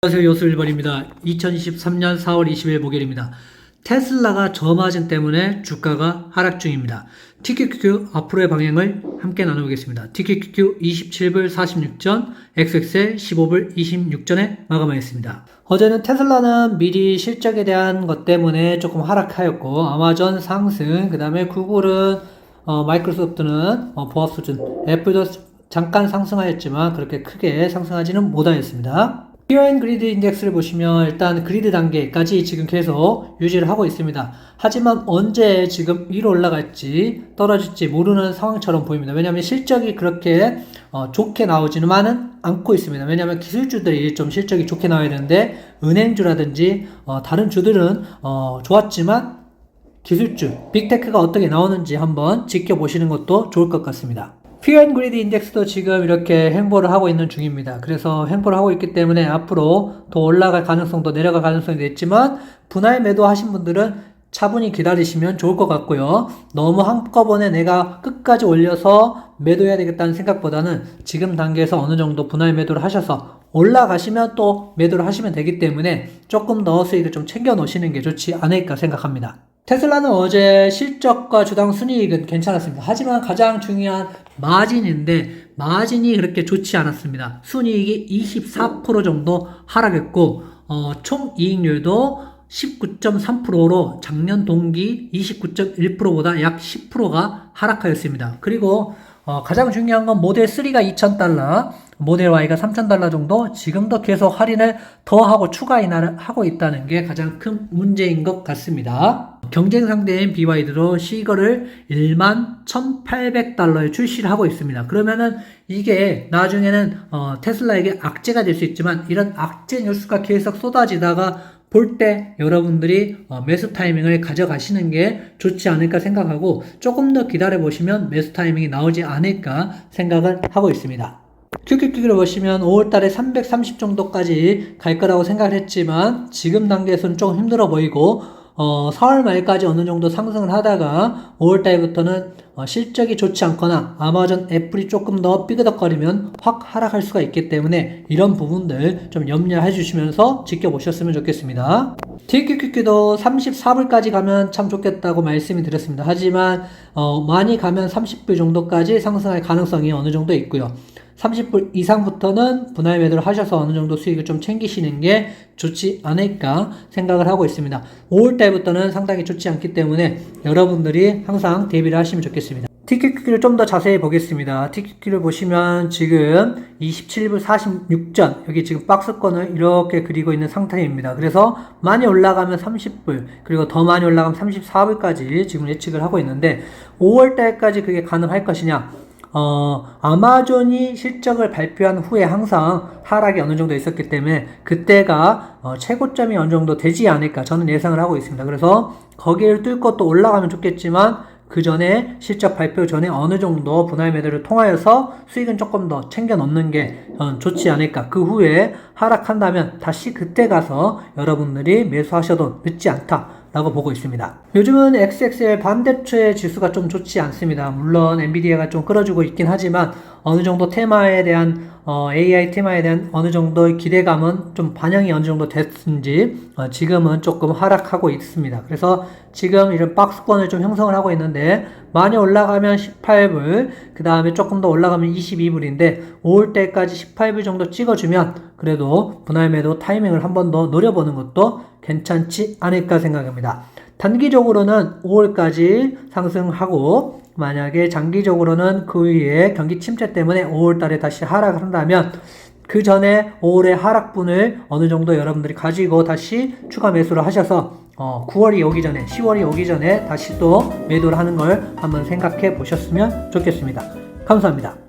안녕하세요. 요술 1번입니다. 2023년 4월 20일 목요일입니다. 테슬라가 저마진 때문에 주가가 하락 중입니다. TQQQ 앞으로의 방향을 함께 나눠보겠습니다. TQQQ 27불 46전, XXL 15불 26전에 마감하였습니다. 어제는 테슬라는 미리 실적에 대한 것 때문에 조금 하락하였고, 아마존 상승, 그 다음에 구글은 마이크로소프트는 보합 수준, 애플도 잠깐 상승하였지만 그렇게 크게 상승하지는 못하였습니다. 피어 앤 그리드 인덱스를 보시면 일단 그리드 단계까지 지금 계속 유지를 하고 있습니다. 하지만 언제 지금 위로 올라갈지 떨어질지 모르는 상황처럼 보입니다. 왜냐하면 실적이 그렇게 좋게 나오지는 않고 있습니다. 왜냐하면 기술주들이 좀 실적이 좋게 나와야 되는데 은행주라든지 다른 주들은 좋았지만 기술주, 빅테크가 어떻게 나오는지 한번 지켜보시는 것도 좋을 것 같습니다. 피어 앤 그리드 인덱스도 지금 이렇게 횡보를 하고 있는 중입니다. 그래서 횡보를 하고 있기 때문에 앞으로 더 올라갈 가능성도 내려갈 가능성이 있지만 분할 매도하신 분들은 차분히 기다리시면 좋을 것 같고요. 너무 한꺼번에 내가 끝까지 올려서 매도해야 되겠다는 생각보다는 지금 단계에서 어느 정도 분할 매도를 하셔서 올라가시면 또 매도를 하시면 되기 때문에 조금 더 수익을 좀 챙겨 놓으시는 게 좋지 않을까 생각합니다. 테슬라는 어제 실적과 주당 순이익은 괜찮았습니다. 하지만 가장 중요한 마진인데 마진이 그렇게 좋지 않았습니다. 순이익이 24% 정도 하락했고 총 이익률도 19.3%로 작년 동기 29.1%보다 약 10%가 하락하였습니다. 그리고 가장 중요한 건 모델 3가 $2,000, 모델 Y가 $3,000 정도 지금도 계속 할인을 더 하고 추가 인하를 하고 있다는 게 가장 큰 문제인 것 같습니다. 경쟁 상대인 BYD도 시거를 $11,800에 출시를 하고 있습니다. 그러면은 이게 나중에는 테슬라에게 악재가 될 수 있지만 이런 악재 뉴스가 계속 쏟아지다가 볼 때 여러분들이 매수 타이밍을 가져가시는 게 좋지 않을까 생각하고 조금 더 기다려 보시면 매수 타이밍이 나오지 않을까 생각을 하고 있습니다. QQQ를 보시면 5월달에 330 정도까지 갈 거라고 생각을 했지만 지금 단계에서는 조금 힘들어 보이고 4월 말까지 어느 정도 상승을 하다가 5월달부터는 실적이 좋지 않거나 아마존, 애플이 조금 더 삐그덕거리면 확 하락할 수가 있기 때문에 이런 부분들 좀 염려해 주시면서 지켜보셨으면 좋겠습니다. TQQQ도 34불까지 가면 참 좋겠다고 말씀을 드렸습니다. 하지만 많이 가면 30불 정도까지 상승할 가능성이 어느 정도 있고요. 30불 이상부터는 분할 매도를 하셔서 어느 정도 수익을 좀 챙기시는 게 좋지 않을까 생각을 하고 있습니다. 5월달부터는 상당히 좋지 않기 때문에 여러분들이 항상 대비를 하시면 좋겠습니다. TQQ를 좀 더 자세히 보겠습니다. TQQ를 보시면 지금 27불 46전 여기 지금 박스권을 이렇게 그리고 있는 상태입니다. 그래서 많이 올라가면 30불 그리고 더 많이 올라가면 34불까지 지금 예측을 하고 있는데 5월달까지 그게 가능할 것이냐? 아마존이 실적을 발표한 후에 항상 하락이 어느 정도 있었기 때문에 그때가 최고점이 어느 정도 되지 않을까 저는 예상을 하고 있습니다. 그래서 거기를 뚫고 또 올라가면 좋겠지만 그 전에 실적 발표 전에 어느 정도 분할 매도를 통하여서 수익은 조금 더 챙겨 넣는 게 좋지 않을까. 그 후에 하락한다면 다시 그때 가서 여러분들이 매수하셔도 늦지 않다 라고 보고 있습니다. 요즘은 XXL 반도체 지수가 좀 좋지 않습니다. 물론 엔비디아가 좀 끌어주고 있긴 하지만 어느 정도 테마에 대한 AI 테마에 대한 어느 정도의 기대감은 좀 반영이 어느 정도 됐는지 지금은 조금 하락하고 있습니다. 그래서 지금 이런 박스권을 좀 형성을 하고 있는데 많이 올라가면 18불 그 다음에 조금 더 올라가면 22불인데 5월달까지 18불 정도 찍어주면 그래도 분할 매도 타이밍을 한 번 더 노려보는 것도 괜찮지 않을까 생각합니다. 단기적으로는 5월까지 상승하고 만약에 장기적으로는 그 위에 경기 침체 때문에 5월달에 다시 하락을 한다면 그 전에 5월의 하락분을 어느 정도 여러분들이 가지고 다시 추가 매수를 하셔서 9월이 오기 전에 10월이 오기 전에 다시 또 매도를 하는 걸 한번 생각해 보셨으면 좋겠습니다. 감사합니다.